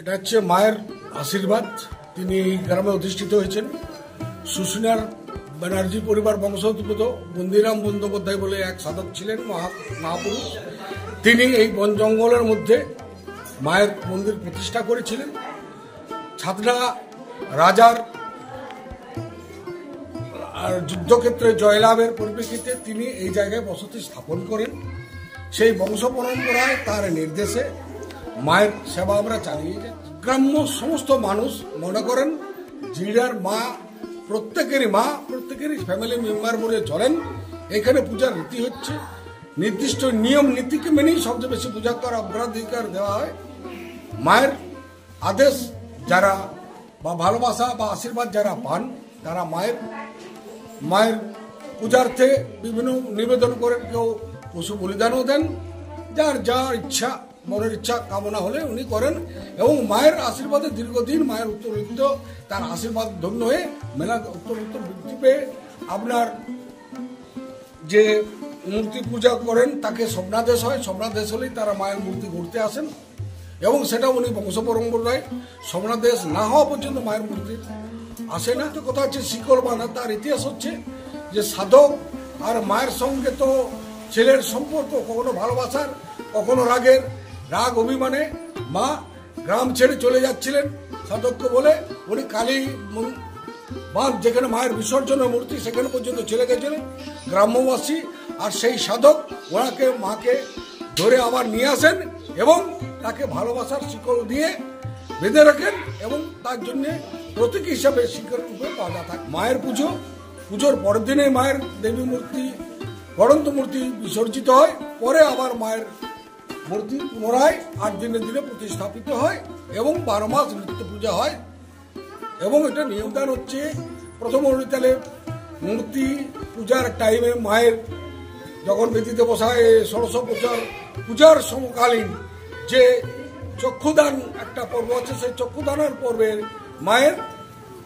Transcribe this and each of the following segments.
এটা হচ্ছে মায়ের আশীর্বাদ। তিনি এই গ্রামে অধিষ্ঠিত হয়েছেন। সুসিনার ব্যানার্জি পরিবার বংশোদ্ভূত বন্দিরাম বন্দ্যোপাধ্যায় বলে এক সাধক ছিলেন, মহাপুরুষ। তিনি এই বন জঙ্গলের মধ্যে মায়ের মন্দির প্রতিষ্ঠা করেছিলেন। ছাতনা রাজার আর যুদ্ধক্ষেত্রে জয়লাভের পরিপ্রেক্ষিতে তিনি এই জায়গায় বসতি স্থাপন করেন। সেই বংশ পরম্পরায় তার নির্দেশে মায়ের সেবা আমরা চালিয়ে যাই। গ্রাম্য সমস্ত মানুষ মনে করেন জিরার মা প্রত্যেকেরই ফ্যামিলি মেম্বার বলে চলেন। এখানে পূজার রীতি হচ্ছে নির্দিষ্ট নিয়ম নীতিকে মেনেই সবচেয়ে বেশি পূজা করার অগ্রাধিকার দেওয়া হয়। মায়ের আদেশ যারা বা ভালোবাসা বা আশীর্বাদ যারা পান তারা মায়ের পূজার্থে বিভিন্ন নিবেদন করেন, কেউ পশু বলিদানও দেন, যার ইচ্ছা মনের ইচ্ছা কামনা হলে উনি করেন। এবং মায়ের আশীর্বাদে দীর্ঘদিন মায়ের উত্তর তার আশীর্বাদ ধন্য হয়ে মেলা উত্তর বৃদ্ধি পেয়ে আপনার যে মূর্তি পূজা করেন তাকে স্বপ্নাদেশ হয়। স্বপ্নাদেশ হলেই তারা মায়ের মূর্তি ঘুরতে আসেন এবং সেটা উনি বংশ পরম্পরায় স্বপ্নাদেশ না হওয়া পর্যন্ত মায়ের মূর্তি আসে না। তো কথা হচ্ছে শিকল বাঁধা। তার ইতিহাস হচ্ছে যে সাধক আর মায়ের সঙ্গে তো ছেলের সম্পর্ক কখনো ভালোবাসার কখনো রাগ অভিমানে মা গ্রাম ছেড়ে চলে যাচ্ছিলেন সাধককে বলে। উনি কালী বাঁধ যেখানে মায়ের বিসর্জনের মূর্তি সেখানে পর্যন্ত চলে গেছিলেন গ্রাম্যবাসী। আর সেই সাধক মাকে ধরে আবার নিয়ে আসেন এবং তাকে ভালোবাসার শিকল দিয়ে বেঁধে রাখেন এবং তার জন্য প্রতীক হিসাবে শিকল রূপে বাঁধা থাকে। মায়ের পুজোর পরের দিনে মায়ের দেবী মূর্তি গড়ন্ত মূর্তি বিসর্জিত হয়। পরে আবার মায়ের মূর্তি পুনরায় 8 দিনে প্রতিস্থাপিত হয় এবং 12 মাস নিত্য পূজা হয়। এবং এটা নিয়মদান হচ্ছে প্রথম হরিতালে মূর্তি পূজার টাইমে মায়ের যখন বেদিতে বসায় ষোড়শ পূজার সমকালীন যে চক্ষুদান একটা পর্ব আছে, সেই চক্ষুদানের পর্বে মায়ের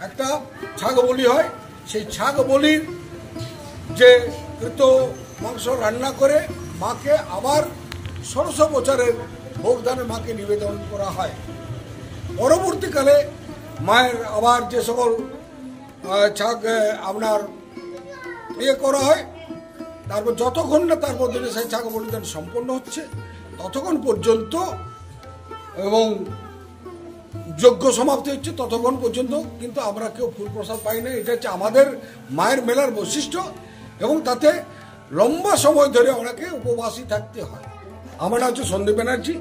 একটা ছাগ বলি হয়। সেই ছাগ বলির যে কৃত মাংস রান্না করে মাকে আবার ষোড়শ বছরের ভোগদানে মাকে নিবেদন করা হয়। পরবর্তীকালে মায়ের আবার যে সকল ছাগ আপনার করা হয়, তারপর যতক্ষণ না তারপর দিনে সেই ছাগ বলিদান সম্পন্ন হচ্ছে ততক্ষণ পর্যন্ত এবং যজ্ঞ সমাপ্তি হচ্ছে ততক্ষণ পর্যন্ত কিন্তু আমরা কেউ ফুল প্রসাদ পাই না। এটা হচ্ছে আমাদের মায়ের মেলার বৈশিষ্ট্য এবং তাতে লম্বা সময় ধরে ওনাকে উপবাসী থাকতে হয়। আমার নাম হচ্ছে সন্দীপ ব্যানার্জি।